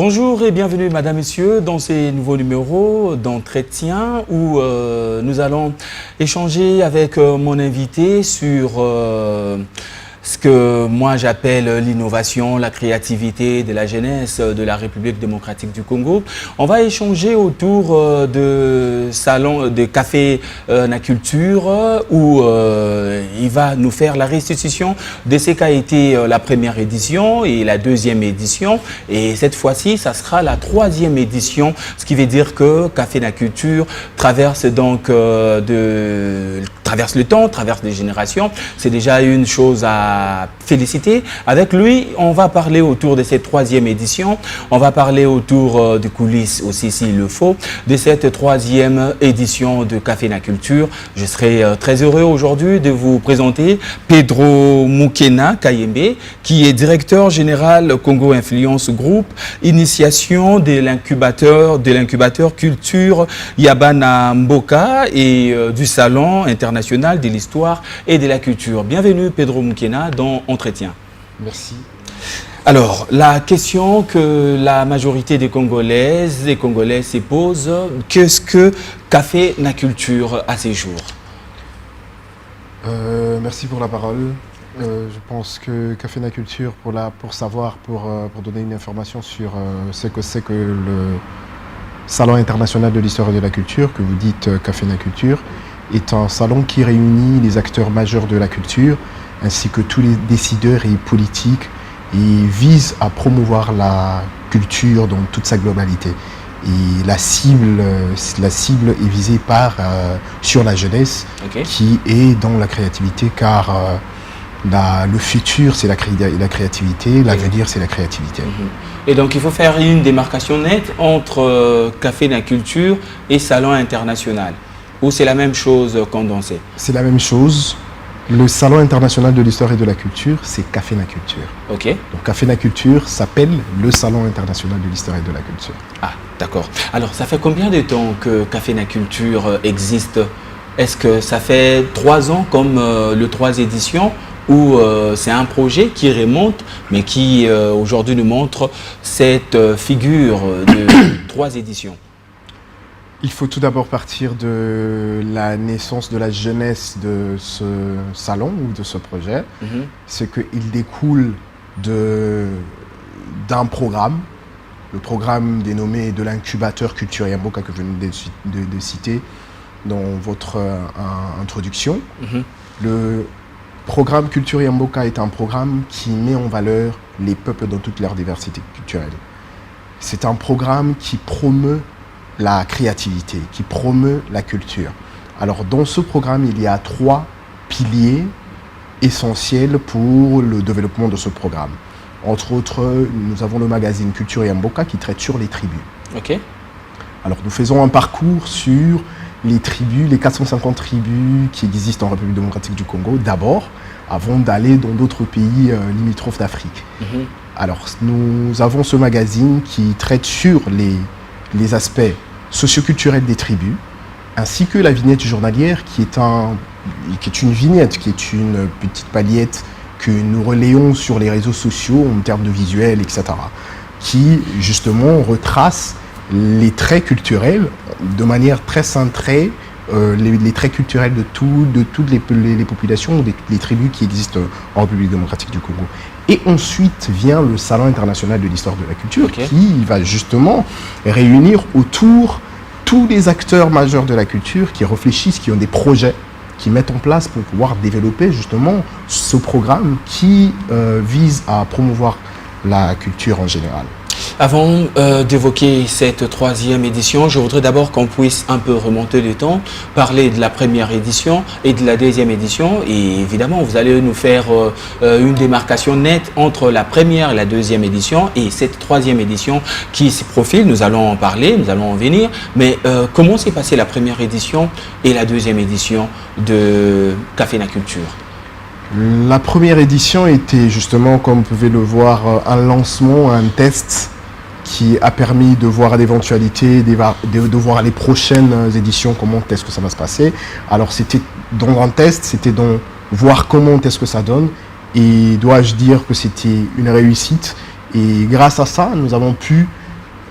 Bonjour et bienvenue Madame, Messieurs dans ces nouveaux numéros d'entretien où nous allons échanger avec mon invité sur ce que moi j'appelle l'innovation, la créativité de la jeunesse de la République démocratique du Congo. On va échanger autour de salon de café Naculture où il va nous faire la restitution de ce qu'a été la première édition et la deuxième édition. Et cette fois-ci, ça sera la troisième édition, ce qui veut dire que Café Naculture traverse donc traverse le temps, traverse les générations. C'est déjà une chose à féliciter. Avec lui, on va parler autour de cette troisième édition. On va parler autour des coulisses aussi, s'il le faut, de cette troisième édition de Café Naculture. Je serai très heureux aujourd'hui de vous présenter Pedro Mukena Kayembe, qui est directeur général Congo Influence Group, initiation de l'incubateur Culture Yabana Mboka et du Salon international de l'histoire et de la culture. Bienvenue Pedro Mukena dans Entretien. Merci. Alors, la question que la majorité des Congolaises et Congolais se posent, qu'est-ce que Café Naculture à ces jours? Merci pour la parole. Je pense que Café Naculture, pour donner une information sur ce que c'est que le Salon international de l'histoire et de la culture, que vous dites Café Naculture, est un salon qui réunit les acteurs majeurs de la culture ainsi que tous les décideurs et politiques et vise à promouvoir la culture dans toute sa globalité. Et la cible est visée sur la jeunesse, okay, qui est dans la créativité, car le futur c'est la créativité, l'avenir c'est la créativité. Et donc il faut faire une démarcation nette entre Café Naculture et Salon international. Ou c'est la même chose condensée? C'est la même chose. Le Salon international de l'histoire et de la culture, c'est Café Naculture. Ok. Donc Café Naculture s'appelle le Salon international de l'histoire et de la culture. Ah, d'accord. Alors, ça fait combien de temps que Café Naculture existe? Est-ce que ça fait 3 ans comme le 3 éditions ou c'est un projet qui remonte, mais qui aujourd'hui nous montre cette figure de 3 éditions? Il faut tout d'abord partir de la naissance de la jeunesse de ce salon ou de ce projet. C'est qu'il découle d'un programme, le programme dénommé de l'incubateur Culture Yamboka que je venais de citer dans votre introduction. Le programme Culture Yamboka est un programme qui met en valeur les peuples dans toute leur diversité culturelle. C'est un programme qui promeut la créativité, qui promeut la culture. Alors dans ce programme, il y a 3 piliers essentiels pour le développement de ce programme. Entre autres, nous avons le magazine Culture Yamboka qui traite sur les tribus. Ok. Alors nous faisons un parcours sur les tribus, les 450 tribus qui existent en République démocratique du Congo d'abord, avant d'aller dans d'autres pays limitrophes d'Afrique. Alors nous avons ce magazine qui traite sur les aspects socioculturels des tribus, ainsi que la vignette journalière qui est une vignette, qui est une petite paillette que nous relayons sur les réseaux sociaux en termes de visuels, etc., qui justement retrace les traits culturels de manière très cintrée, les traits culturels de toutes les populations, les tribus qui existent en République démocratique du Congo. Et ensuite vient le Salon international de l'histoire de la culture, okay, qui va justement réunir autour tous les acteurs majeurs de la culture qui réfléchissent, qui ont des projets, qui mettent en place pour pouvoir développer justement ce programme qui vise à promouvoir la culture en général. Avant d'évoquer cette 3e édition, je voudrais d'abord qu'on puisse un peu remonter le temps, parler de la première édition et de la 2e édition. Et évidemment, vous allez nous faire une démarcation nette entre la première et la 2e édition et cette 3e édition qui se profile. Nous allons en parler, nous allons en venir. Mais comment s'est passée la première édition et la 2e édition de Café Naculture? La première édition était justement, comme vous pouvez le voir, un lancement, un test qui a permis de voir l'éventualité, de voir les prochaines éditions, comment est-ce que ça va se passer. Alors c'était dans un test, c'était dans voir comment est-ce que ça donne. Et dois-je dire que c'était une réussite. Et grâce à ça, nous avons pu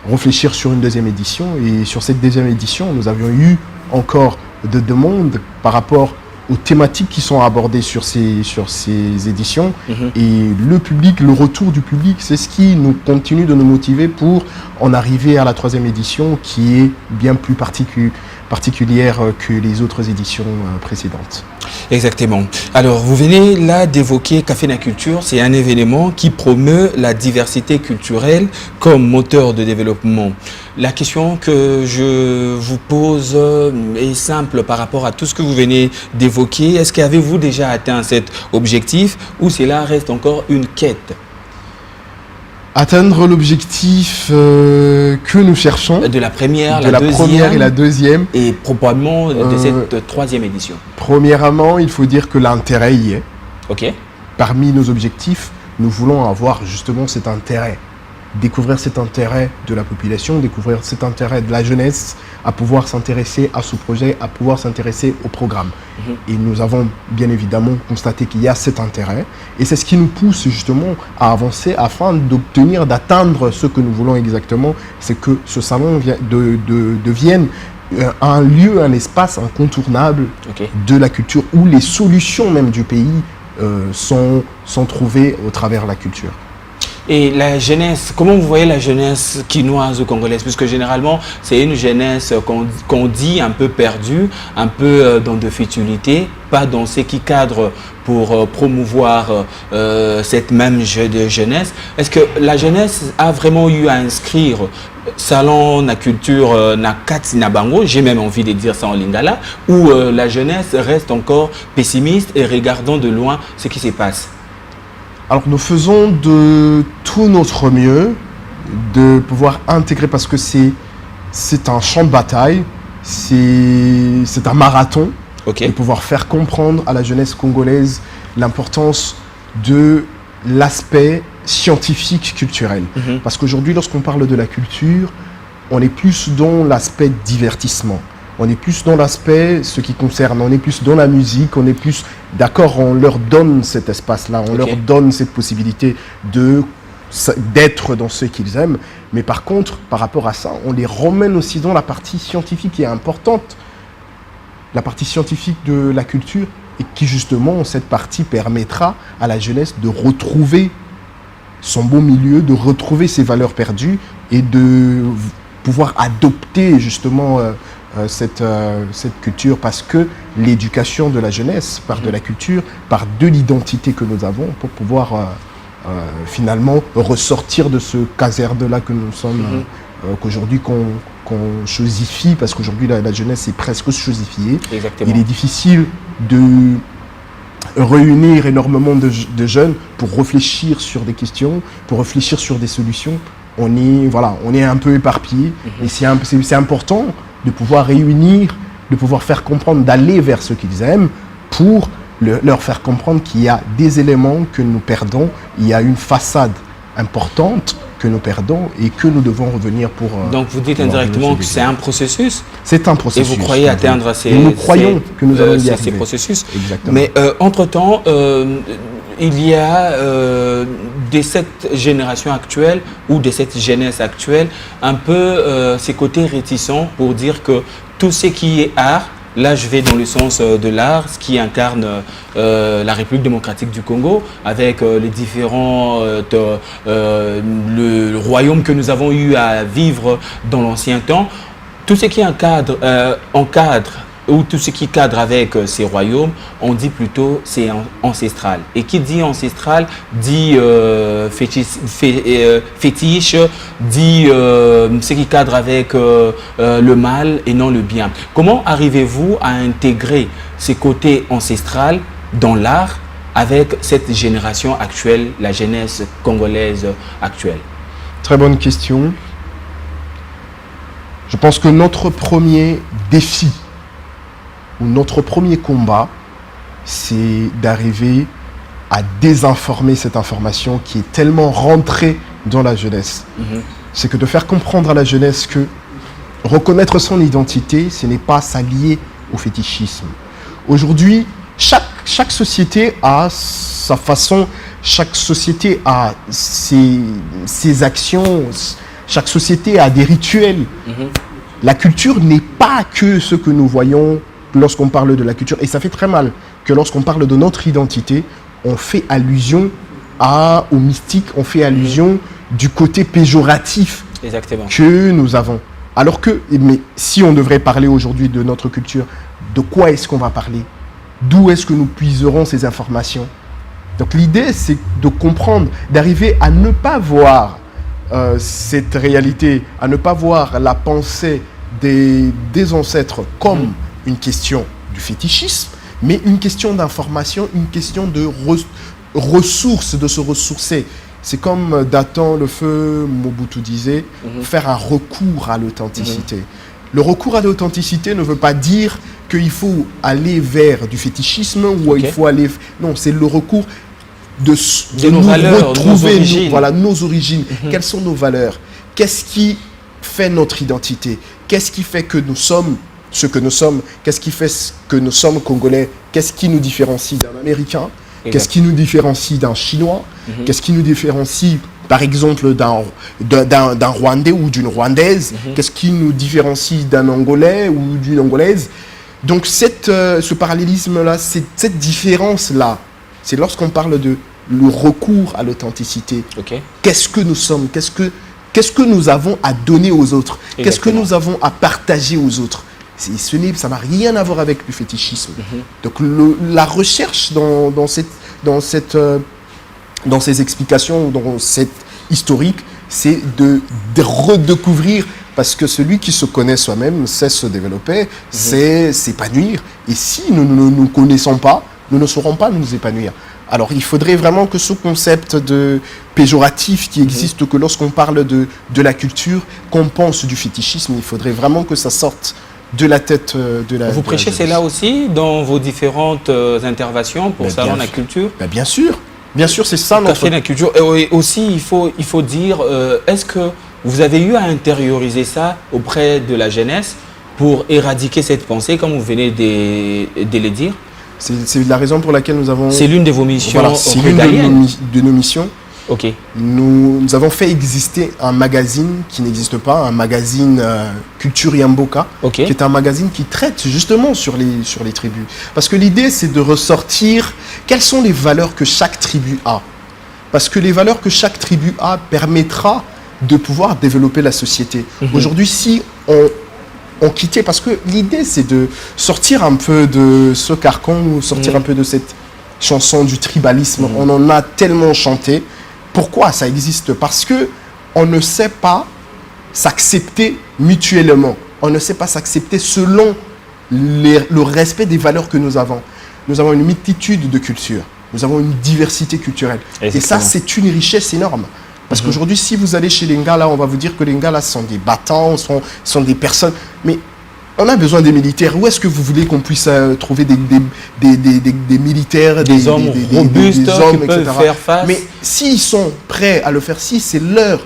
réfléchir sur une deuxième édition. Et sur cette deuxième édition, nous avions eu encore de demandes par rapport aux thématiques qui sont abordées sur ces éditions. Et le public, le retour du public, c'est ce qui nous continue de nous motiver pour en arriver à la troisième édition qui est bien plus particulière que les autres éditions précédentes. Exactement. Alors, vous venez là d'évoquer Café na Culture. C'est un événement qui promeut la diversité culturelle comme moteur de développement. La question que je vous pose est simple par rapport à tout ce que vous venez d'évoquer. Est-ce qu'avez-vous déjà atteint cet objectif ou cela reste encore une quête? Atteindre l'objectif que nous cherchons. De la première, de la première et la deuxième. Et probablement de cette troisième édition. Premièrement, il faut dire que l'intérêt y est. OK. Parmi nos objectifs, nous voulons avoir justement cet intérêt. Découvrir cet intérêt de la population, découvrir cet intérêt de la jeunesse à pouvoir s'intéresser à ce projet, à pouvoir s'intéresser au programme. Et nous avons bien évidemment constaté qu'il y a cet intérêt. Et c'est ce qui nous pousse justement à avancer afin d'obtenir, d'atteindre ce que nous voulons exactement. C'est que ce salon devienne un lieu, un espace incontournable de la culture où les solutions même du pays sont trouvées au travers de la culture. Et la jeunesse, comment vous voyez la jeunesse quinoise ou congolaise? Puisque généralement, c'est une jeunesse qu'on dit un peu perdue, un peu dans de futilités, pas dans ce qui cadre pour promouvoir cette même jeunesse. Est-ce que la jeunesse a vraiment eu à inscrire salon na culture na kati na bango, j'ai même envie de dire ça en lingala, ou la jeunesse reste encore pessimiste et regardant de loin ce qui se passe? Alors nous faisons de tout notre mieux de pouvoir intégrer, parce que c'est un champ de bataille, c'est un marathon, de pouvoir faire comprendre à la jeunesse congolaise l'importance de l'aspect scientifique culturel. Parce qu'aujourd'hui, lorsqu'on parle de la culture, on est plus dans l'aspect divertissement. On est plus dans l'aspect, ce qui concerne, on est plus dans la musique, on est plus, d'accord, on leur donne cet espace-là, on leur donne cette possibilité d'être dans ce qu'ils aiment. Mais par contre, par rapport à ça, on les ramène aussi dans la partie scientifique qui est importante, la partie scientifique de la culture, et qui justement, cette partie permettra à la jeunesse de retrouver son bon milieu, de retrouver ses valeurs perdues et de pouvoir adopter justement cette culture, parce que l'éducation de la jeunesse part de la culture, part de l'identité que nous avons pour pouvoir finalement ressortir de ce caserne-là que nous sommes, qu'aujourd'hui qu'on chosifie, parce qu'aujourd'hui la jeunesse est presque chosifiée. Il est difficile de réunir énormément de jeunes pour réfléchir sur des questions, pour réfléchir sur des solutions. On est un peu éparpillés, et c'est important de pouvoir réunir, de pouvoir faire comprendre, d'aller vers ce qu'ils aiment pour leur faire comprendre qu'il y a des éléments que nous perdons, il y a une façade importante que nous perdons et que nous devons revenir pour... Donc vous dites indirectement que c'est un processus? C'est un processus. Et vous croyez atteindre nous croyons que nous allons y arriver. Ces processus. Exactement. Mais entre-temps, il y a de cette génération actuelle ou de cette jeunesse actuelle un peu ces côtés réticents pour dire que tout ce qui est art, là je vais dans le sens de l'art, ce qui incarne la République démocratique du Congo avec les différents le royaume que nous avons eu à vivre dans l'ancien temps, tout ce qui encadre ou tout ce qui cadre avec ces royaumes, on dit plutôt c'est ancestral. Et qui dit ancestral dit fétiche, dit ce qui cadre avec le mal et non le bien. Comment arrivez-vous à intégrer ces côtés ancestrales dans l'art avec cette génération actuelle, la jeunesse congolaise actuelle? Très bonne question. Je pense que notre premier défi, notre premier combat, c'est d'arriver à désinformer cette information qui est tellement rentrée dans la jeunesse. C'est que de faire comprendre à la jeunesse que reconnaître son identité, ce n'est pas s'allier au fétichisme. Aujourd'hui, chaque société a sa façon, chaque société a ses actions, Chaque société a des rituels. La culture n'est pas que ce que nous voyons lorsqu'on parle de la culture. Et ça fait très mal que lorsqu'on parle de notre identité, on fait allusion au mystique, on fait allusion du côté péjoratif Exactement. que nous avons. Alors que, mais si on devrait parler aujourd'hui de notre culture, de quoi est-ce qu'on va parler? D'où est-ce que nous puiserons ces informations? Donc l'idée, c'est de comprendre, d'arriver à ne pas voir cette réalité, à ne pas voir la pensée des ancêtres comme une question du fétichisme, mais une question d'information, une question de ressources, de se ressourcer. C'est comme Dathan le Feu Mobutu disait, faire un recours à l'authenticité. Le recours à l'authenticité ne veut pas dire qu'il faut aller vers du fétichisme ou il faut aller... Non, c'est le recours de nos nous valeurs, retrouver, nos origines. nos origines. Quelles sont nos valeurs? Qu'est-ce qui fait notre identité? Qu'est-ce qui fait que nous sommes ce que nous sommes? Qu'est-ce qui fait que nous sommes Congolais? Qu'est-ce qui nous différencie d'un Américain? Qu'est-ce qui nous différencie d'un Chinois? Qu'est-ce qui nous différencie, par exemple, d'un Rwandais ou d'une Rwandaise? Qu'est-ce qui nous différencie d'un Angolais ou d'une Angolaise? Donc, ce parallélisme-là, cette différence-là, c'est lorsqu'on parle de le recours à l'authenticité. Qu'est-ce que nous sommes? Qu'est-ce que nous avons à donner aux autres? Qu'est-ce que nous avons à partager aux autres? Ça n'a rien à voir avec le fétichisme. Donc la recherche dans ces explications, dans cette historique, c'est de redécouvrir, parce que celui qui se connaît soi-même sait se développer, c'est s'épanouir. Et si nous ne nous connaissons pas, nous ne saurons pas nous épanouir. Alors il faudrait vraiment que ce concept de péjoratif qui existe, que lorsqu'on parle de la culture, qu'on pense du fétichisme, il faudrait vraiment que ça sorte de la tête de la... Vous prêchez cela aussi dans vos différentes interventions pour Salon de la Culture? Bien sûr, c'est ça notre... Café de la Culture. Et aussi, il faut dire, est-ce que vous avez eu à intérioriser ça auprès de la jeunesse pour éradiquer cette pensée, comme vous venez de le dire? C'est la raison pour laquelle nous avons... C'est l'une de vos missions. Voilà, c'est l'une de nos missions. Ok. Nous avons fait exister un magazine qui n'existe pas, un magazine Culture Yamboka, qui est un magazine qui traite justement sur les tribus. Parce que l'idée, c'est de ressortir quelles sont les valeurs que chaque tribu a. Parce que les valeurs que chaque tribu a permettra de pouvoir développer la société. Aujourd'hui, si on quittait, parce que l'idée, c'est de sortir un peu de ce carcan, sortir un peu de cette chanson du tribalisme. On en a tellement chanté. Pourquoi ça existe? Parce que on ne sait pas s'accepter mutuellement. On ne sait pas s'accepter selon le respect des valeurs que nous avons. Nous avons une multitude de cultures. Nous avons une diversité culturelle. Et ça, c'est une richesse énorme. Parce qu'aujourd'hui, si vous allez chez les Ngala, on va vous dire que les Ngala sont des battants, sont des personnes... Mais on a besoin des militaires. Où est-ce que vous voulez qu'on puisse trouver des militaires, des hommes robustes, des hommes, qui peuvent faire face? Mais s'ils sont prêts à le faire, si c'est leur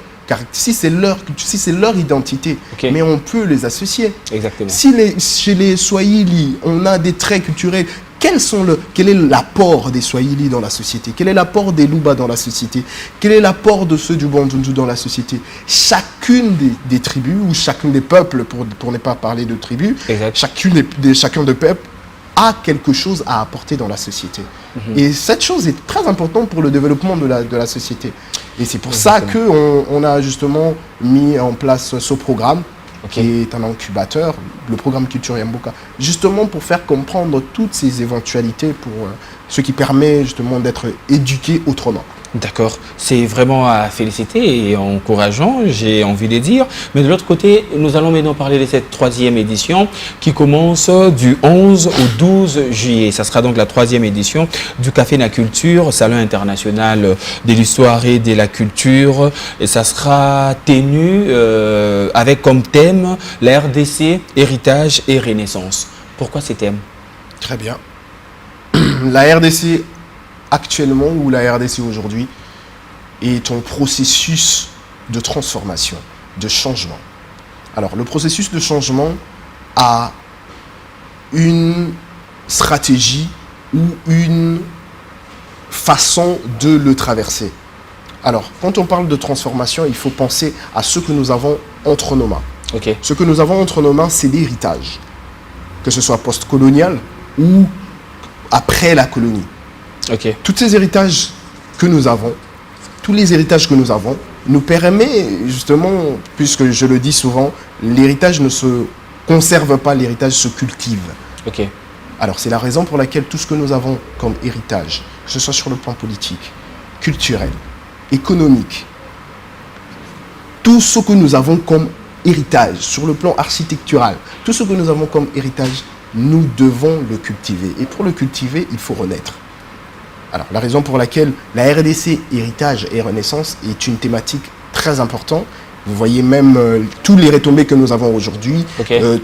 identité, mais on peut les associer. Exactement. Si chez les Swahili, on a des traits culturels, quel est l'apport des Swahili dans la société? Quel est l'apport des Luba dans la société? Quel est l'apport de ceux du Bandundu dans la société? Chacune des tribus, ou chacun des peuples, pour ne pas parler de tribus, chacun des peuples a quelque chose à apporter dans la société. Et cette chose est très importante pour le développement de la société. Et c'est pour ça qu'on a justement mis en place ce programme, qui est un incubateur, le programme Culture Yamboka, justement pour faire comprendre toutes ces éventualités, pour ce qui permet justement d'être éduqué autrement. D'accord, c'est vraiment à féliciter et encourageant, j'ai envie de dire. Mais de l'autre côté, nous allons maintenant parler de cette 3e édition qui commence du 11 au 12 juillet. Ça sera donc la 3e édition du Café de la Culture, Salon international de l'histoire et de la culture. Et ça sera tenu avec comme thème la RDC, héritage et renaissance. Pourquoi ces thèmes? Très bien. La RDC actuellement, ou la RDC aujourd'hui, est un processus de transformation, de changement. Alors, le processus de changement a une stratégie ou une façon de le traverser. Alors, quand on parle de transformation, il faut penser à ce que nous avons entre nos mains. Ok. Ce que nous avons entre nos mains, c'est l'héritage, que ce soit post-colonial ou après la colonie. Ok. Tous ces héritages que nous avons, tous les héritages que nous avons, nous permet justement, puisque je le dis souvent, l'héritage ne se conserve pas, l'héritage se cultive. Ok. Alors c'est la raison pour laquelle tout ce que nous avons comme héritage, que ce soit sur le plan politique, culturel, économique, tout ce que nous avons comme héritage, sur le plan architectural, tout ce que nous avons comme héritage, nous devons le cultiver. Et pour le cultiver, il faut renaître. Alors, la raison pour laquelle la RDC, héritage et renaissance, est une thématique très importante. Vous voyez même tous les retombées que nous avons aujourd'hui,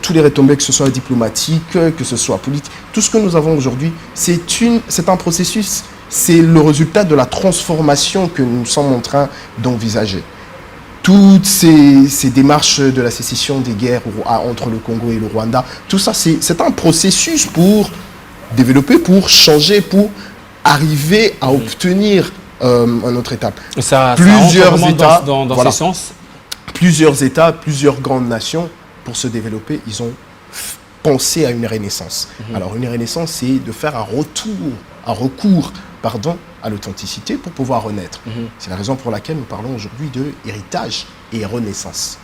tous les retombées, que ce soit diplomatiques, que ce soit politiques, tout ce que nous avons aujourd'hui, c'est un processus, c'est le résultat de la transformation que nous sommes en train d'envisager. Toutes ces démarches de la sécession des guerres entre le Congo et le Rwanda, tout ça, c'est un processus pour développer, pour changer, pour arriver à obtenir une autre étape. Plusieurs États, dans voilà, ce sens. Plusieurs États, plusieurs grandes nations, pour se développer, ils ont pensé à une renaissance. Alors une renaissance, c'est de faire un recours à l'authenticité pour pouvoir renaître. C'est la raison pour laquelle nous parlons aujourd'hui de héritage et renaissance.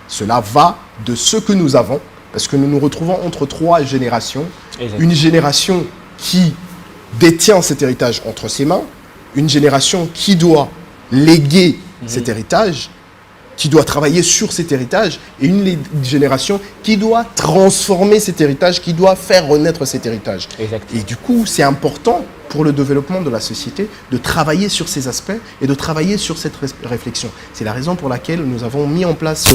Cela va de ce que nous avons, parce que nous nous retrouvons entre trois générations. Exactement. Une génération qui détient cet héritage entre ses mains, une génération qui doit léguer cet héritage, qui doit travailler sur cet héritage, et une génération qui doit transformer cet héritage, qui doit faire renaître cet héritage. Exactement. Et du coup, c'est important pour le développement de la société de travailler sur ces aspects et de travailler sur cette réflexion. C'est la raison pour laquelle nous avons mis en place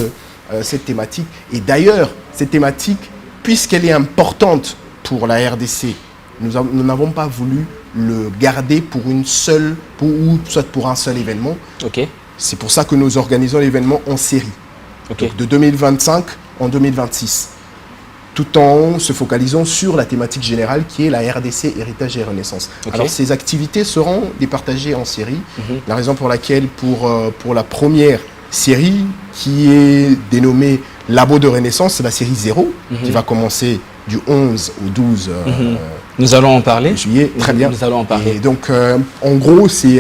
cette thématique. Et d'ailleurs, cette thématique, puisqu'elle est importante pour la RDC, nous n'avons pas voulu le garder pour une seule, soit pour un seul événement. C'est pour ça que nous organisons l'événement en série, donc de 2025 en 2026, tout en se focalisant sur la thématique générale qui est la RDC, héritage et renaissance. Alors ces activités seront départagées en série, la raison pour laquelle pour la première série qui est dénommée Labo de Renaissance, c'est la série 0 qui va commencer du 11 au 12 nous allons en parler. Juillet. Très bien. Nous allons en parler. Et donc, en gros, c'est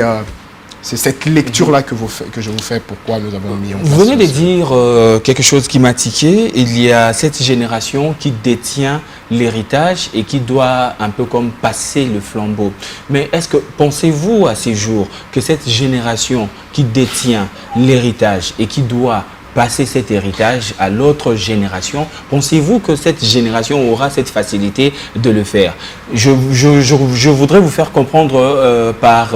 cette lecture-là que je vous fais, pourquoi nous avons mis en place. Vous venez de dire quelque chose qui m'a tiqué. Il y a cette génération qui détient l'héritage et qui doit un peu comme passer le flambeau. Mais est-ce que, pensez-vous à ces jours que cette génération qui détient l'héritage et qui doit passer cet héritage à l'autre génération, pensez-vous que cette génération aura cette facilité de le faire? Je voudrais vous faire comprendre par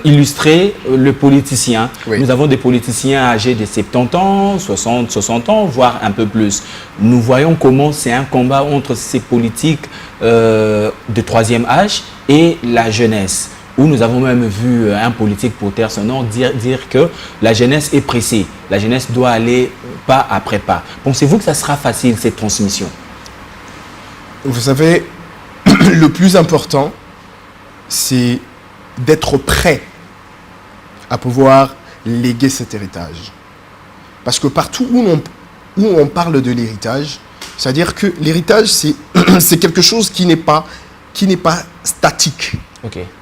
illustrer le politicien. Oui. Nous avons des politiciens âgés de 70 ans, 60 ans, voire un peu plus. Nous voyons comment c'est un combat entre ces politiques de troisième âge et la jeunesse, où nous avons même vu un politique pour taire son nom dire que la jeunesse est pressée. La jeunesse doit aller pas après pas. Pensez-vous que ça sera facile, cette transmission? Vous savez, le plus important, c'est d'être prêt à pouvoir léguer cet héritage. Parce que partout où on parle de l'héritage, c'est-à-dire que l'héritage, c'est quelque chose qui n'est pas statique.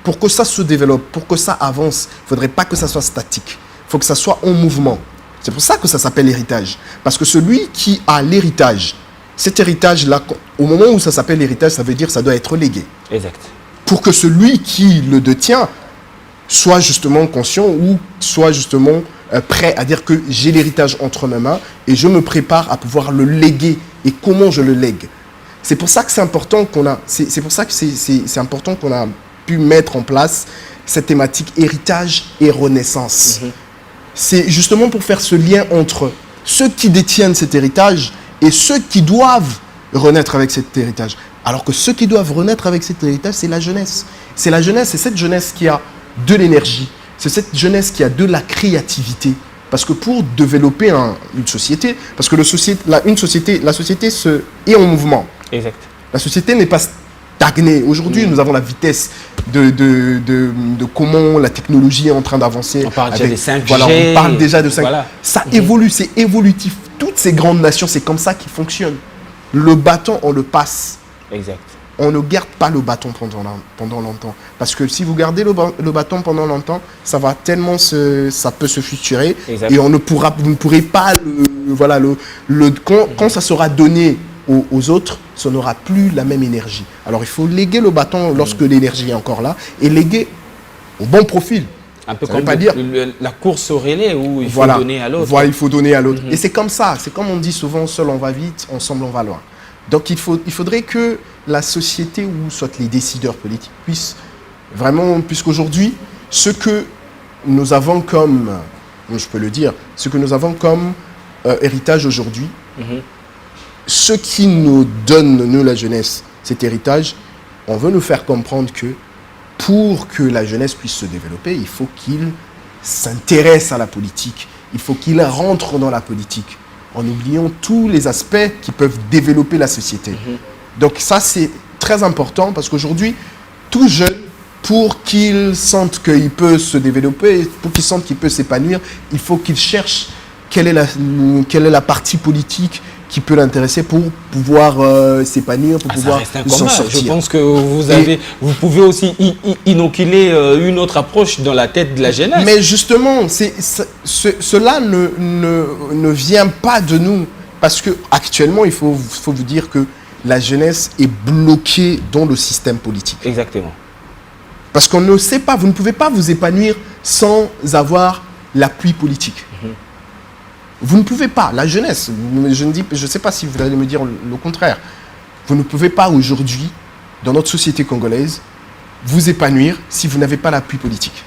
Pour que ça se développe, pour que ça avance, il ne faudrait pas que ça soit statique. Il faut que ça soit en mouvement. C'est pour ça que ça s'appelle héritage. Parce que celui qui a l'héritage, cet héritage-là, au moment où ça s'appelle héritage, ça veut dire que ça doit être légué. Exact. Pour que celui qui le détient soit justement conscient ou soit justement prêt à dire que j'ai l'héritage entre mes mains et je me prépare à pouvoir le léguer. Et comment je le lègue? C'est pour ça que c'est important qu'on a, c'est pour ça que c'est important qu'on a pu mettre en place cette thématique héritage et renaissance. C'est justement pour faire ce lien entre ceux qui détiennent cet héritage et ceux qui doivent renaître avec cet héritage. Alors que ceux qui doivent renaître avec cet héritage, c'est la jeunesse. C'est la jeunesse, c'est cette jeunesse qui a de l'énergie, c'est cette jeunesse qui a de la créativité. Parce que pour développer une société, parce que la société est en mouvement. Exact. La société n'est pas stagné. Aujourd'hui, nous avons la vitesse de comment la technologie est en train d'avancer. On parle déjà des 5G. Voilà, on parle déjà de 5G. Voilà. Ça évolue, c'est évolutif. Toutes ces grandes nations, c'est comme ça qu'ils fonctionnent. Le bâton, on le passe. Exact. On ne garde pas le bâton pendant longtemps. Parce que si vous gardez le bâton pendant longtemps, ça va tellement ça peut se futurer. Exact. Et vous ne pourrez pas quand ça sera donné aux autres, ça n'aura plus la même énergie. Alors il faut léguer le bâton lorsque l'énergie est encore là et léguer au bon profil. Un peu Ça comme veut pas dire la course au relais où il faut donner à l'autre. Voilà, il faut donner à l'autre. Et c'est comme ça. C'est comme on dit souvent, seul on va vite, ensemble on va loin. Donc il faudrait que la société ou soit les décideurs politiques puissent vraiment, puisqu'aujourd'hui, ce que nous avons comme, je peux le dire, ce que nous avons comme héritage aujourd'hui, ce qui nous donne, nous la jeunesse, cet héritage, on veut nous faire comprendre que pour que la jeunesse puisse se développer, il faut qu'il s'intéresse à la politique, il faut qu'il rentre dans la politique, en oubliant tous les aspects qui peuvent développer la société. Donc ça, c'est très important parce qu'aujourd'hui, tout jeune, pour qu'il sente qu'il peut se développer, pour qu'il sente qu'il peut s'épanouir, il faut qu'il cherche quelle est la partie politique qui peut l'intéresser pour pouvoir s'épanouir, pour pouvoir s'en sortir. Je pense que vous pouvez aussi inoculer une autre approche dans la tête de la jeunesse. Mais justement, cela ne vient pas de nous. Parce qu'actuellement, il faut vous dire que la jeunesse est bloquée dans le système politique. Exactement. Parce qu'on ne sait pas, vous ne pouvez pas vous épanouir sans avoir l'appui politique. Vous ne pouvez pas, la jeunesse, je ne sais pas si vous allez me dire le contraire, vous ne pouvez pas aujourd'hui, dans notre société congolaise, vous épanouir si vous n'avez pas l'appui politique.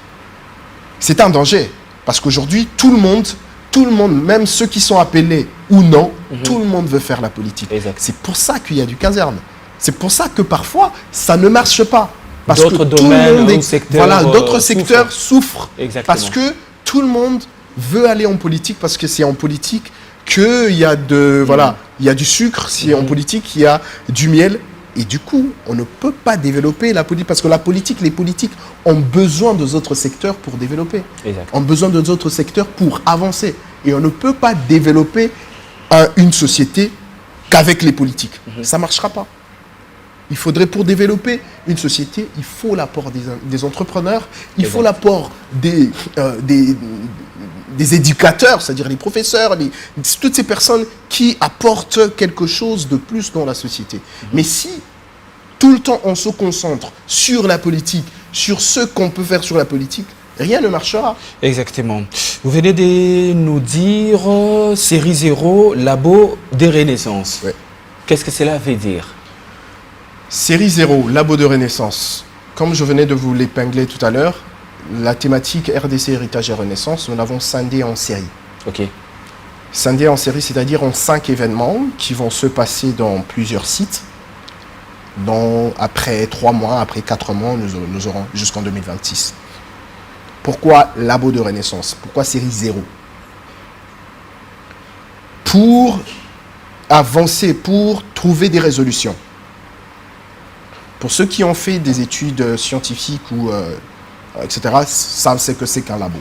C'est un danger, parce qu'aujourd'hui, tout le monde, même ceux qui sont appelés ou non, tout le monde veut faire la politique. C'est pour ça qu'il y a du caserne. C'est pour ça que parfois, ça ne marche pas. Parce d'autres que domaines ou secteurs, voilà, d'autres secteurs souffrent. Parce que tout le monde veut aller en politique parce que c'est en politique qu'il y a il y a du sucre, c'est en politique qu'il y a du miel. Et du coup, on ne peut pas développer la politique parce que les politiques ont besoin des autres secteurs pour développer. Ont besoin des autres secteurs pour avancer. Et on ne peut pas développer une société qu'avec les politiques. Ça ne marchera pas. Il faudrait, pour développer une société, il faut l'apport des entrepreneurs, il faut l'apport des éducateurs, c'est-à-dire les professeurs, toutes ces personnes qui apportent quelque chose de plus dans la société. Mais si tout le temps on se concentre sur la politique, sur ce qu'on peut faire sur la politique, rien ne marchera. Exactement. Vous venez de nous dire série 0, labo de renaissance. Ouais. Qu'est-ce que cela veut dire? Série 0, labo de renaissance. Comme je venais de vous l'épingler tout à l'heure, la thématique RDC, héritage et renaissance, nous l'avons scindée en série. Ok. Scindée en série, c'est-à-dire en 5 événements qui vont se passer dans plusieurs sites. Après 3 mois, après 4 mois, nous aurons jusqu'en 2026. Pourquoi labo de renaissance? Pourquoi série 0? Pour avancer, pour trouver des résolutions. Pour ceux qui ont fait des études scientifiques ou etc., savent ce que c'est qu'un labo.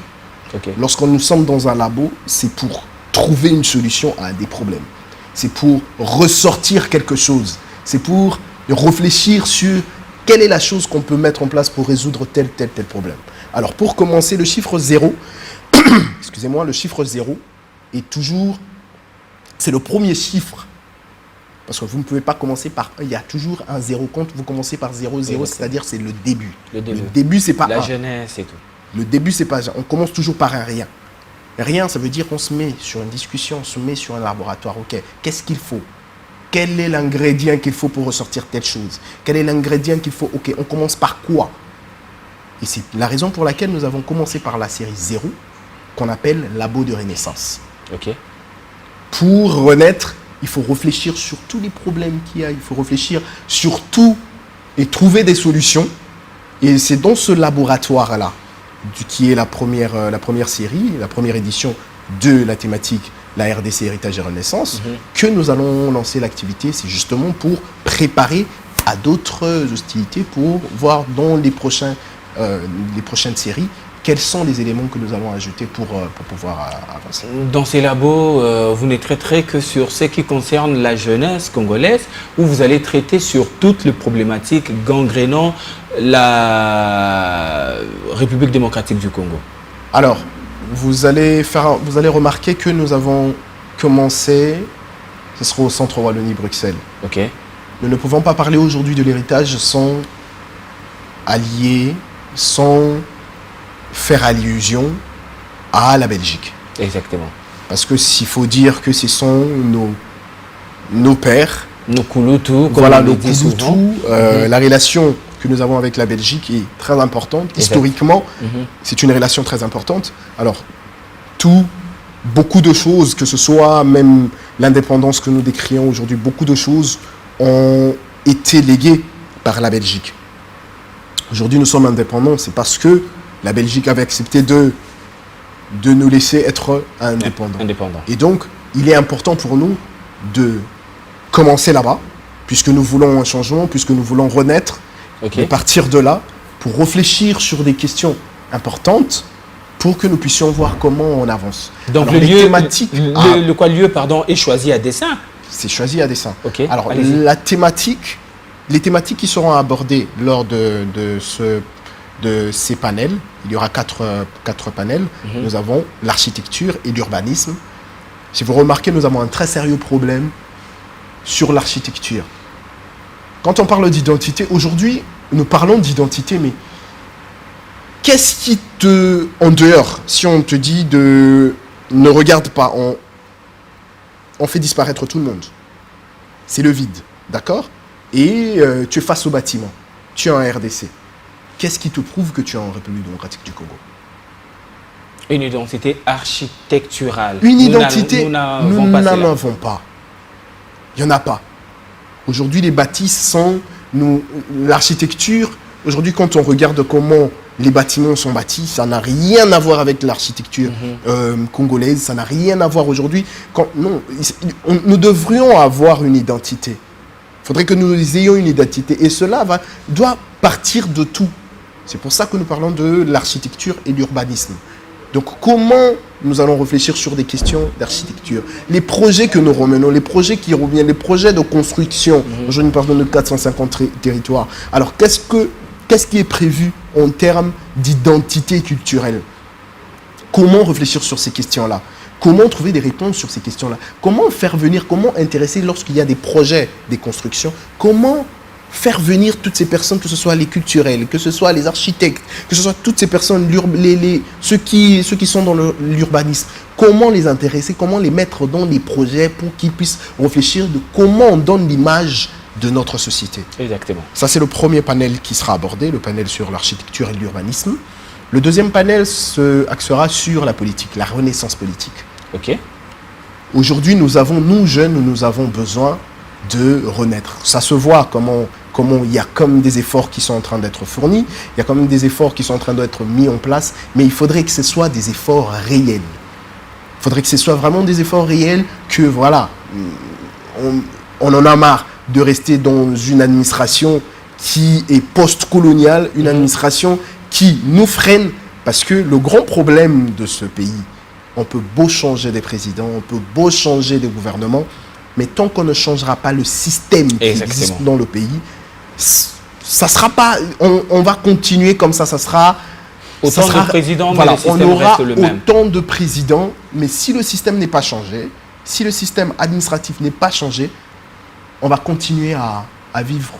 Okay. Lorsqu'on nous sommes dans un labo, c'est pour trouver une solution à des problèmes. C'est pour ressortir quelque chose. C'est pour réfléchir sur quelle est la chose qu'on peut mettre en place pour résoudre tel problème. Alors pour commencer, le chiffre 0, excusez-moi, le chiffre 0 est toujours, c'est le premier chiffre. Parce que vous ne pouvez pas commencer par 1, il y a toujours un 0 compte, vous commencez par 0, 0, c'est-à-dire c'est le début. Le début, c'est pas 1. La jeunesse et tout. Le début, c'est pas 1. On commence toujours par un rien. Rien, ça veut dire qu'on se met sur une discussion, on se met sur un laboratoire. Ok, qu'est-ce qu'il faut? Quel est l'ingrédient qu'il faut pour ressortir telle chose? Quel est l'ingrédient qu'il faut? Ok, on commence par quoi? Et c'est la raison pour laquelle nous avons commencé par la série 0, qu'on appelle labo de renaissance. Ok. Pour renaître, il faut réfléchir sur tous les problèmes qu'il y a, il faut réfléchir sur tout et trouver des solutions. Et c'est dans ce laboratoire-là, qui est la première série, la première édition de la thématique, la RDC, héritage et renaissance, que nous allons lancer l'activité. C'est justement pour préparer à d'autres hostilités pour voir dans les prochaines séries quels sont les éléments que nous allons ajouter pour pouvoir avancer. Dans ces labos, vous ne traiterez que sur ce qui concerne la jeunesse congolaise, ou vous allez traiter sur toutes les problématiques gangrénant la République démocratique du Congo? Alors, vous allez remarquer que nous avons commencé, ce sera au Centre Wallonie-Bruxelles. Ok. Nous ne pouvons pas parler aujourd'hui de l'héritage sans allier, sans faire allusion à la Belgique. Exactement. Parce que s'il faut dire que ce sont nos pères, nos Kouloutou, comme voilà, on nos le dit souvent. Kouloutou, la relation que nous avons avec la Belgique est très importante. Exact. Historiquement, c'est une relation très importante. Alors, beaucoup de choses, que ce soit même l'indépendance que nous décrions aujourd'hui, beaucoup de choses ont été léguées par la Belgique. Aujourd'hui, nous sommes indépendants, c'est parce que la Belgique avait accepté de nous laisser être indépendants. Et donc, il est important pour nous de commencer là-bas, puisque nous voulons un changement, puisque nous voulons renaître, Okay. et partir de là pour réfléchir sur des questions importantes pour que nous puissions voir comment on avance. Donc, alors, le lieu est choisi à dessein. C'est choisi à dessein. Okay. Alors, les thématiques qui seront abordées lors de ces panels, il y aura quatre panels. Nous avons l'architecture et l'urbanisme. Si vous remarquez, nous avons un très sérieux problème sur l'architecture. Quand on parle d'identité, aujourd'hui, nous parlons d'identité, mais qu'est-ce qui en dehors, si on te dit ne regarde pas, on fait disparaître tout le monde. C'est le vide, d'accord? Et tu es face au bâtiment, tu es en RDC. Qu'est-ce qui te prouve que tu es en République démocratique du Congo? Une identité architecturale. Une identité, nous n'en avons pas. Il n'y en a pas. Aujourd'hui, les bâtisses sont... L'architecture, aujourd'hui, quand on regarde comment les bâtiments sont bâtis, ça n'a rien à voir avec l'architecture congolaise, ça n'a rien à voir aujourd'hui. Nous devrions avoir une identité. Il faudrait que nous ayons une identité. Et cela doit partir de tout. C'est pour ça que nous parlons de l'architecture et de l'urbanisme. Donc, comment nous allons réfléchir sur des questions d'architecture? Les projets que nous remenons, les projets qui reviennent, les projets de construction. Aujourd'hui, nous parlons de 450 territoires. Alors, qu'est-ce qui est prévu en termes d'identité culturelle? Comment réfléchir sur ces questions-là? Comment trouver des réponses sur ces questions-là? Comment faire venir, comment intéresser lorsqu'il y a des projets, des constructions? Comment faire venir toutes ces personnes, que ce soit les culturels, que ce soit les architectes, que ce soit toutes ces personnes, ceux qui sont dans l'urbanisme, comment les intéresser, comment les mettre dans les projets pour qu'ils puissent réfléchir de comment on donne l'image de notre société. Exactement. Ça, c'est le premier panel qui sera abordé, le panel sur l'architecture et l'urbanisme. Le deuxième panel se axera sur la politique, la renaissance politique. Ok. Aujourd'hui, nous jeunes, nous avons besoin de renaître. Ça se voit comment il y a comme des efforts qui sont en train d'être fournis, il y a quand même des efforts qui sont en train d'être mis en place, mais il faudrait que ce soit des efforts réels. Il faudrait que ce soit vraiment des efforts réels, que voilà, on en a marre de rester dans une administration qui est post-coloniale, une administration qui nous freine, parce que le grand problème de ce pays, on peut beau changer des présidents, on peut beau changer des gouvernements, mais tant qu'on ne changera pas le système qui existe dans le pays, ça sera pas. On va continuer comme ça. Ça sera autant de présidents, voilà, mais le système reste le même. Autant de présidents, mais si le système n'est pas changé, si le système administratif n'est pas changé, on va continuer à vivre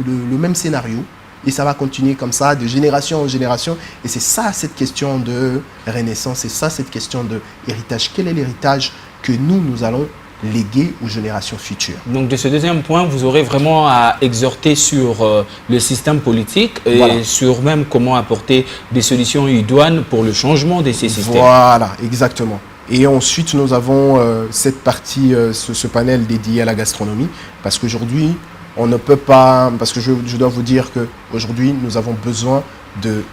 le même scénario. Et ça va continuer comme ça, de génération en génération. Et c'est ça, cette question de renaissance, c'est ça, cette question de héritage. Quel est l'héritage que nous allons léguer aux générations futures? Donc, de ce deuxième point, vous aurez vraiment à exhorter sur le système politique et voilà, sur même comment apporter des solutions idoines pour le changement de ces systèmes. Voilà, exactement. Et ensuite, nous avons cette partie, ce panel dédié à la gastronomie, parce qu'aujourd'hui, on ne peut pas, parce que je dois vous dire qu'aujourd'hui, nous avons besoin de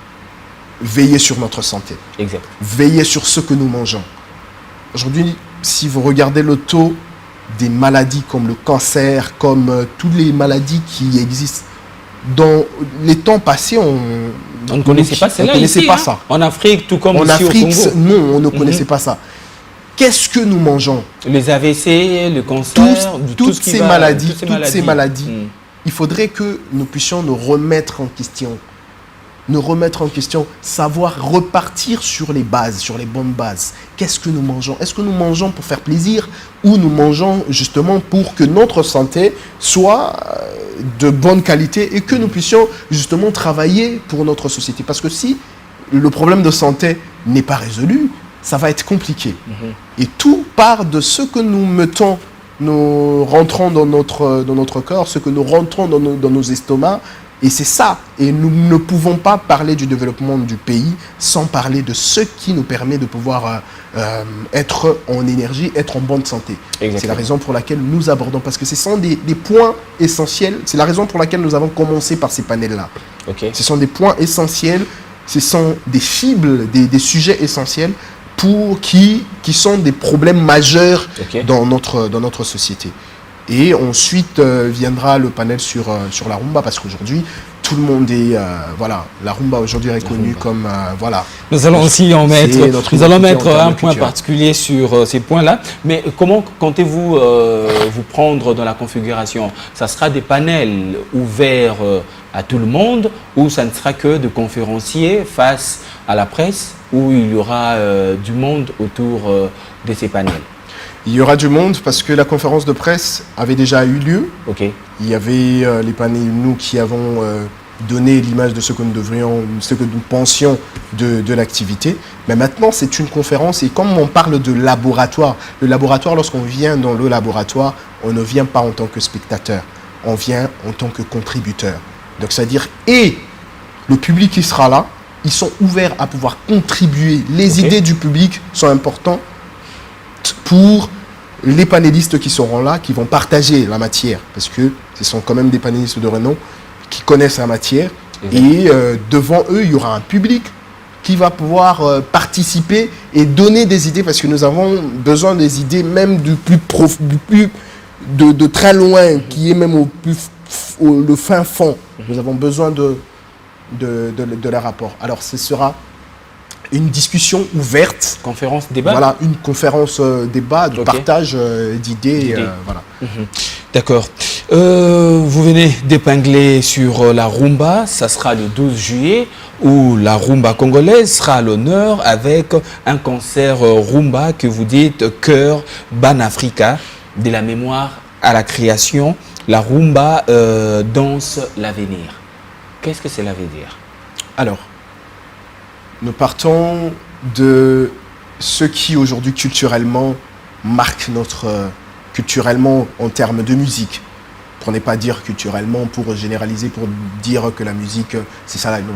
veiller sur notre santé. Exact. Veiller sur ce que nous mangeons. Aujourd'hui, si vous regardez le taux des maladies comme le cancer, comme toutes les maladies qui existent. Dans les temps passés, on ne connaissait pas cela. On ne connaissait ici, pas hein? Ça. En Afrique, tout comme en ici Afrique, au Congo. Non, on ne connaissait pas ça. Qu'est-ce que nous mangeons? Les AVC, le cancer, toutes ces maladies. Il faudrait que nous puissions nous remettre en question. Savoir repartir sur les bases, sur les bonnes bases. Qu'est-ce que nous mangeons? Est-ce que nous mangeons pour faire plaisir ou nous mangeons justement pour que notre santé soit de bonne qualité et que nous puissions justement travailler pour notre société? Parce que si le problème de santé n'est pas résolu, ça va être compliqué. Et tout part de ce que nous mettons, nous rentrons dans notre corps, ce que nous rentrons dans nos estomacs. Et c'est ça. Et nous ne pouvons pas parler du développement du pays sans parler de ce qui nous permet de pouvoir être en énergie, être en bonne santé. Exactement. C'est la raison pour laquelle nous abordons, parce que ce sont des points essentiels. C'est la raison pour laquelle nous avons commencé par ces panels-là. Okay. Ce sont des points essentiels, ce sont des cibles, des sujets essentiels qui sont des problèmes majeurs dans notre société. Et ensuite viendra le panel sur la rumba, parce qu'aujourd'hui, tout le monde est... la rumba aujourd'hui est connue comme... Nous allons aussi en mettre... Nous allons mettre un point particulier sur ces points-là. Mais comment comptez-vous vous prendre dans la configuration? Ça sera des panels ouverts à tout le monde, ou ça ne sera que de conférenciers face à la presse, où il y aura du monde autour de ces panels? Il y aura du monde parce que la conférence de presse avait déjà eu lieu. Il y avait les panels, nous qui avons donné l'image de ce que nous pensions de l'activité. Mais maintenant, c'est une conférence et comme on parle de laboratoire, le laboratoire, lorsqu'on vient dans le laboratoire, on ne vient pas en tant que spectateur, on vient en tant que contributeur. Donc, c'est-à-dire, et le public qui sera là, ils sont ouverts à pouvoir contribuer. Les idées du public sont importantes pour les panélistes qui seront là, qui vont partager la matière, parce que ce sont quand même des panélistes de renom qui connaissent la matière. Et devant eux, il y aura un public qui va pouvoir participer et donner des idées, parce que nous avons besoin des idées même de très loin, qui est même le fin fond. Nous avons besoin de leur rapport. Alors, ce sera une discussion ouverte. Conférence débat. Voilà, une conférence débat, de partage d'idées. Voilà. D'accord. Vous venez d'épingler sur la rumba. Ça sera le 12 juillet où la rumba congolaise sera à l'honneur avec un concert rumba que vous dites Cœur Banafrica, de la mémoire à la création. La rumba danse l'avenir. Qu'est-ce que cela veut dire? Alors, nous partons de ce qui aujourd'hui culturellement marque culturellement en termes de musique. Pour ne pas dire culturellement, pour généraliser, pour dire que la musique, c'est ça là, non.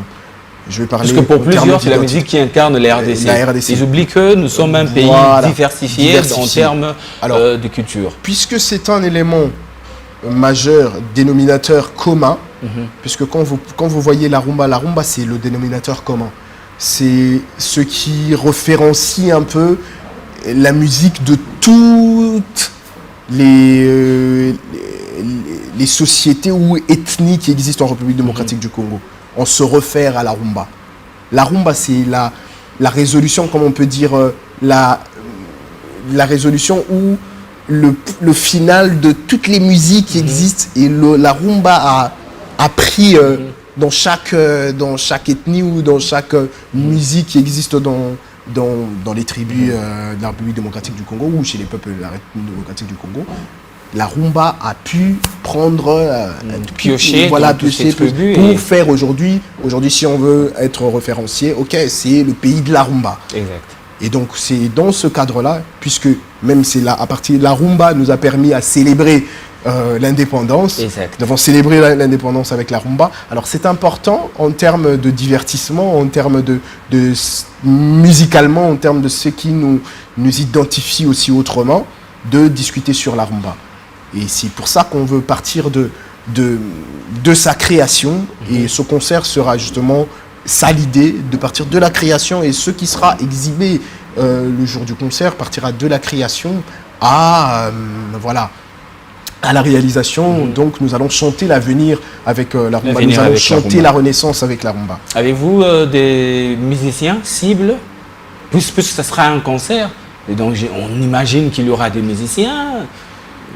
Je vais parler. Parce que pour plusieurs, c'est la musique qui incarne la RDC. Ils oublient que nous sommes un pays diversifié en termes de culture. Puisque c'est un élément majeur, dénominateur commun, puisque quand vous voyez la rumba c'est le dénominateur commun. C'est ce qui référencie un peu la musique de toutes les sociétés ou ethnies qui existent en République démocratique du Congo. On se réfère à la rumba. La rumba, c'est la résolution, comme on peut dire, la résolution ou le final de toutes les musiques qui existent. Et la rumba a pris... dans chaque ethnie ou dans chaque musique qui existe dans les tribus de la République démocratique du Congo ou chez les peuples de la République démocratique du Congo, la rumba a pu prendre, piocher pour faire aujourd'hui, si on veut être référencié, c'est le pays de la rumba. Exact. Et donc c'est dans ce cadre-là, puisque même c'est là, à partir de la rumba nous a permis à céélébrer l'indépendance. Nous avons célébré l'indépendance avec la rumba. Alors c'est important en termes de divertissement, en termes de musicalement, en termes de ce qui nous identifie aussi autrement, de discuter sur la rumba. Et c'est pour ça qu'on veut partir de sa création. Et ce concert sera justement ça l'idée, de partir de la création, et ce qui sera exhibé le jour du concert partira de la création voilà, à la réalisation. Donc nous allons chanter l'avenir avec la rumba, nous allons chanter la renaissance avec la rumba. Avez-vous des musiciens cibles, puisque ça sera un concert, et donc on imagine qu'il y aura des musiciens?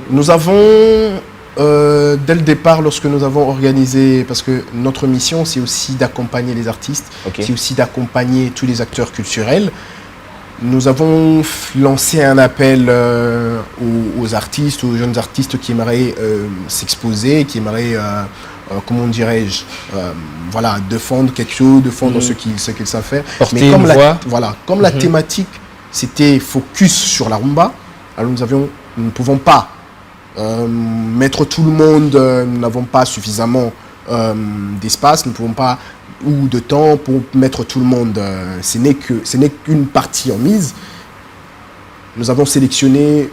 Nous avons, dès le départ, lorsque nous avons organisé, parce que notre mission c'est aussi d'accompagner les artistes, c'est aussi d'accompagner tous les acteurs culturels. Nous avons lancé un appel aux artistes, aux jeunes artistes qui aimeraient s'exposer, qui aimeraient, comment dirais-je, voilà, défendre quelque chose, défendre ce qu'ils savent faire. Porter une voix. Comme la thématique c'était focus sur la rumba, alors nous ne pouvons pas mettre tout le monde, nous n'avons pas suffisamment d'espace, nous ne pouvons pas, ou de temps pour mettre tout le monde. Ce n'est qu'une partie en mise. Nous avons sélectionné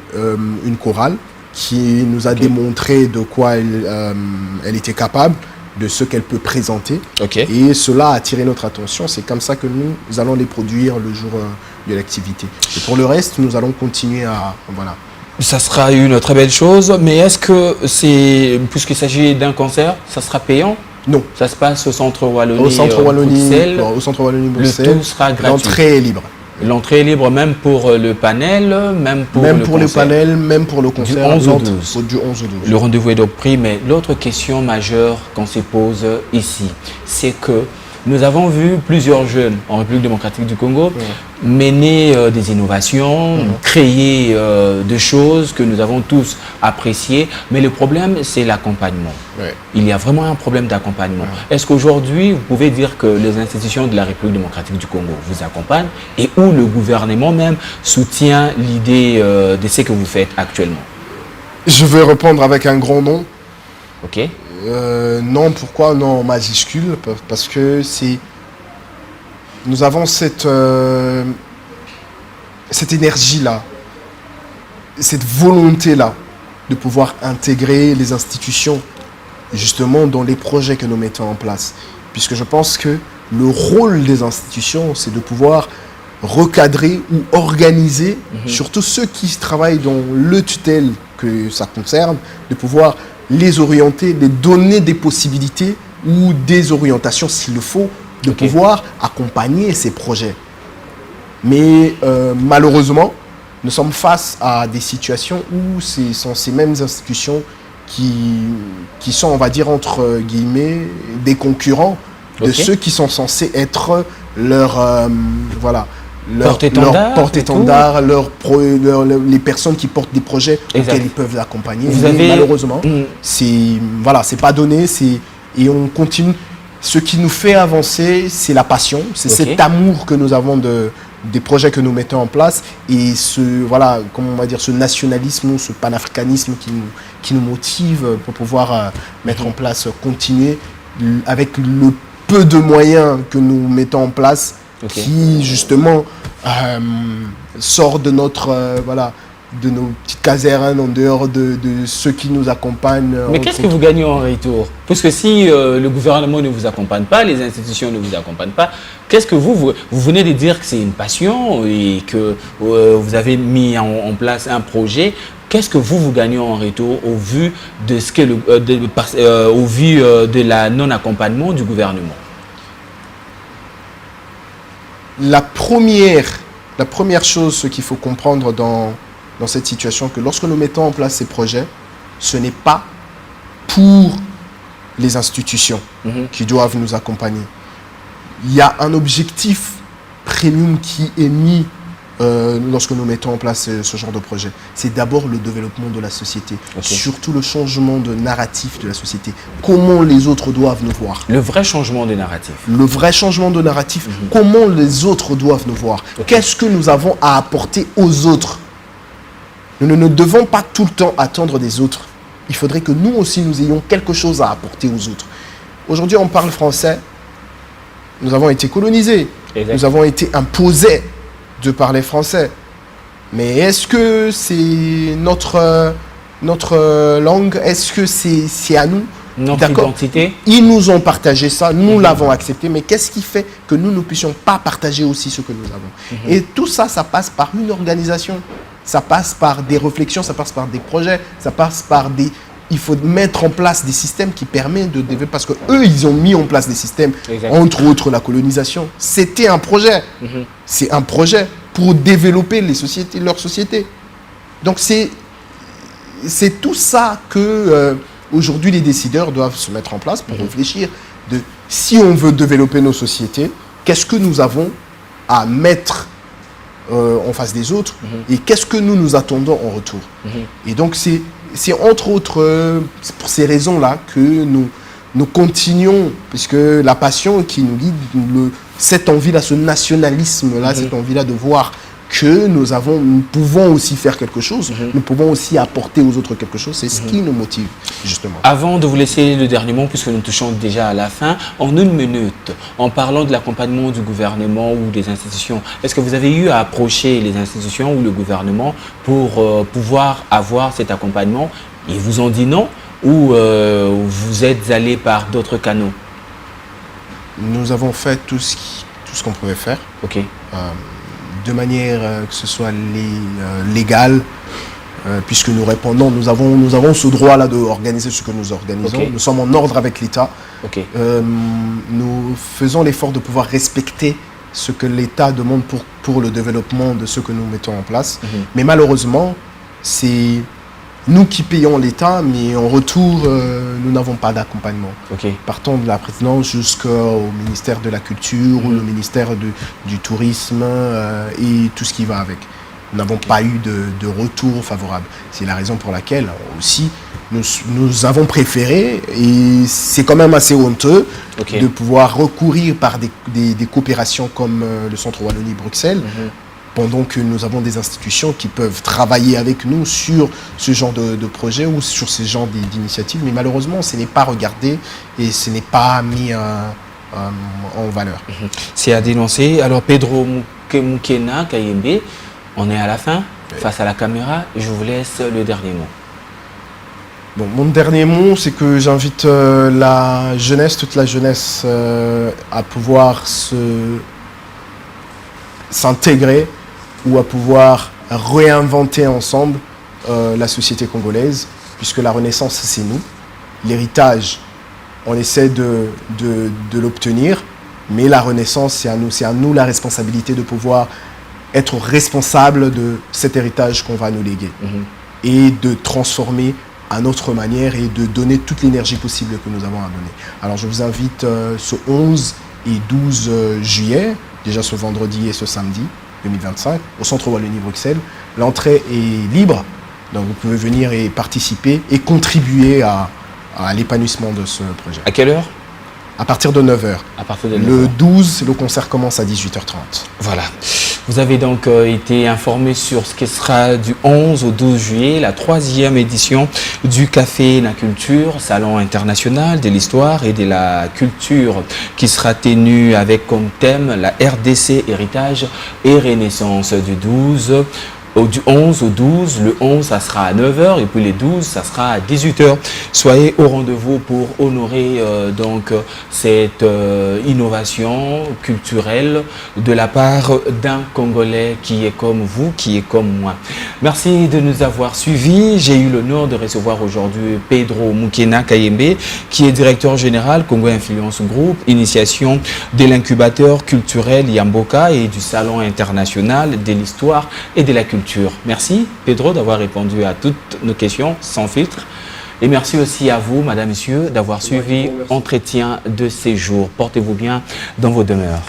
une chorale qui nous a démontré de quoi elle était capable, de ce qu'elle peut présenter. Et cela a attiré notre attention. C'est comme ça que nous allons les produire le jour de l'activité. Et pour le reste, nous allons continuer à... Voilà. Ça sera une très belle chose, mais est-ce que puisqu'il s'agit d'un concert, ça sera payant? Non. Ça se passe au Centre Wallonie, au Centre Wallonie Bruxelles. Le tout sera gratuit. L'entrée est libre. L'entrée est libre même pour le panel, même pour le panel, même pour le concert. Du 11 au 12. Du 11 au 12. Le rendez-vous est donc pris, mais l'autre question majeure qu'on se pose ici, c'est que nous avons vu plusieurs jeunes en République démocratique du Congo mener des innovations, créer des choses que nous avons tous appréciées, mais le problème c'est l'accompagnement. Il y a vraiment un problème d'accompagnement. Est-ce qu'aujourd'hui vous pouvez dire que les institutions de la République démocratique du Congo vous accompagnent et où le gouvernement même soutient l'idée de ce que vous faites actuellement? Je vais répondre avec un grand non. Ok. Non, pourquoi non en majuscule? Parce que nous avons cette énergie-là, cette volonté-là de pouvoir intégrer les institutions justement dans les projets que nous mettons en place. Puisque je pense que le rôle des institutions, c'est de pouvoir recadrer ou organiser, surtout ceux qui travaillent dans le tutelle que ça concerne, de pouvoir les orienter, les donner des possibilités ou des orientations s'il le faut, de pouvoir accompagner ces projets. Mais malheureusement, nous sommes face à des situations où ce sont ces mêmes institutions qui sont, on va dire, entre guillemets, des concurrents de ceux qui sont censés être leur porte-étendard, les personnes qui portent des projets auxquels ils peuvent accompagner. Malheureusement, c'est pas donné, et on continue. Ce qui nous fait avancer, c'est la passion, c'est cet amour que nous avons des projets que nous mettons en place, et ce nationalisme ou ce panafricanisme qui nous motive pour pouvoir mettre en place, continuer avec le peu de moyens que nous mettons en place, qui justement sort de de nos petites casernes, en dehors de ceux qui nous accompagnent. Mais qu'est-ce que vous gagnez en retour? Puisque si le gouvernement ne vous accompagne pas, les institutions ne vous accompagnent pas, qu'est-ce que vous venez de dire que c'est une passion et que vous avez mis en place un projet. Qu'est-ce que vous gagnez en retour au vu de ce que au vu de la non-accompagnement du gouvernement? La première chose, ce qu'il faut comprendre dans cette situation, que lorsque nous mettons en place ces projets, ce n'est pas pour les institutions qui doivent nous accompagner. Il y a un objectif premium qui est mis lorsque nous mettons en place ce genre de projet. C'est d'abord le développement de la société, surtout le changement de narratif de la société. Comment les autres doivent nous voir. Le vrai changement de narratif. Le vrai changement de narratif. Comment les autres doivent nous voir. Qu'est-ce que nous avons à apporter aux autres? Nous ne devons pas tout le temps attendre des autres. Il faudrait que nous aussi, nous ayons quelque chose à apporter aux autres. Aujourd'hui, on parle français. Nous avons été colonisés. Nous avons été imposés de parler français. Mais est-ce que c'est notre langue? Est-ce que c'est à nous? Notre identité? Ils nous ont partagé ça, nous l'avons accepté, mais qu'est-ce qui fait que nous ne puissions pas partager aussi ce que nous avons? Et tout ça, ça passe par une organisation. Ça passe par des réflexions, ça passe par des projets, ça passe par des... Il faut mettre en place des systèmes qui permettent de développer, parce que eux, ils ont mis en place des systèmes, entre autres la colonisation. C'était un projet. C'est un projet pour développer les sociétés, leur société. Donc c'est tout ça que aujourd'hui les décideurs doivent se mettre en place pour réfléchir de si on veut développer nos sociétés, qu'est-ce que nous avons à mettre en face des autres et qu'est-ce que nous attendons en retour. Et donc c'est entre autres pour ces raisons-là que nous continuons, puisque la passion qui nous guide, cette envie-là, ce nationalisme-là, cette envie-là de voir que nous pouvons aussi faire quelque chose, nous pouvons aussi apporter aux autres quelque chose, c'est ce qui nous motive, justement. Avant de vous laisser le dernier mot, puisque nous touchons déjà à la fin, en une minute, en parlant de l'accompagnement du gouvernement ou des institutions, est-ce que vous avez eu à approcher les institutions ou le gouvernement pour pouvoir avoir cet accompagnement? Ils vous ont dit non ou vous êtes allé par d'autres canaux? Nous avons fait tout ce qu'on pouvait faire. Ok. De manière que ce soit légal, puisque nous répondons, nous avons ce droit-là d'organiser ce que nous organisons. Nous sommes en ordre avec l'État. Nous faisons l'effort de pouvoir respecter ce que l'État demande pour le développement de ce que nous mettons en place. Mais malheureusement, c'est nous qui payons l'État, mais en retour, nous n'avons pas d'accompagnement. Partant de la présidence jusqu'au ministère de la Culture ou le ministère du Tourisme et tout ce qui va avec. Nous n'avons pas eu de retour favorable. C'est la raison pour laquelle aussi nous avons préféré, et c'est quand même assez honteux, de pouvoir recourir par des coopérations comme le Centre Wallonie-Bruxelles, pendant que nous avons des institutions qui peuvent travailler avec nous sur ce genre de projet ou sur ce genre d'initiatives. Mais malheureusement, ce n'est pas regardé et ce n'est pas mis en valeur. C'est à dénoncer. Alors, Pedro Mukena Kayembe, on est à la fin, face à la caméra. Je vous laisse le dernier mot. Bon, mon dernier mot, c'est que j'invite la jeunesse, toute la jeunesse, à pouvoir s'intégrer ou à pouvoir réinventer ensemble la société congolaise, puisque la renaissance, c'est nous. L'héritage, on essaie de l'obtenir, mais la renaissance, c'est à nous. C'est à nous la responsabilité de pouvoir être responsable de cet héritage qu'on va nous léguer et de transformer à notre manière et de donner toute l'énergie possible que nous avons à donner. Alors je vous invite ce 11 et 12 juillet, déjà ce vendredi et ce samedi 2025, au Centre Wallonie-Bruxelles. L'entrée est libre, donc vous pouvez venir et participer et contribuer à l'épanouissement de ce projet. À quelle heure? À partir de 9h. À partir de 9h. Le 12, le concert commence à 18h30. Voilà. Vous avez donc été informé sur ce qui sera du 11 au 12 juillet, la 3e édition du Café La Culture, Salon international de l'histoire et de la culture, qui sera tenu avec comme thème la RDC, héritage et renaissance, du 11 au 12, le 11 ça sera à 9h et puis les 12 ça sera à 18h. Soyez au rendez-vous pour honorer donc cette innovation culturelle de la part d'un Congolais qui est comme vous, qui est comme moi. Merci de nous avoir suivis. J'ai eu l'honneur de recevoir aujourd'hui Pedro Mukena Kayembe, qui est directeur général Congo Influence Group, initiation de l'incubateur culturel Yamboka et du Salon international de l'histoire et de la culture. Merci Pedro d'avoir répondu à toutes nos questions sans filtre. Et merci aussi à vous, madame, messieurs, d'avoir suivi Entretien de séjour. Portez-vous bien dans vos demeures.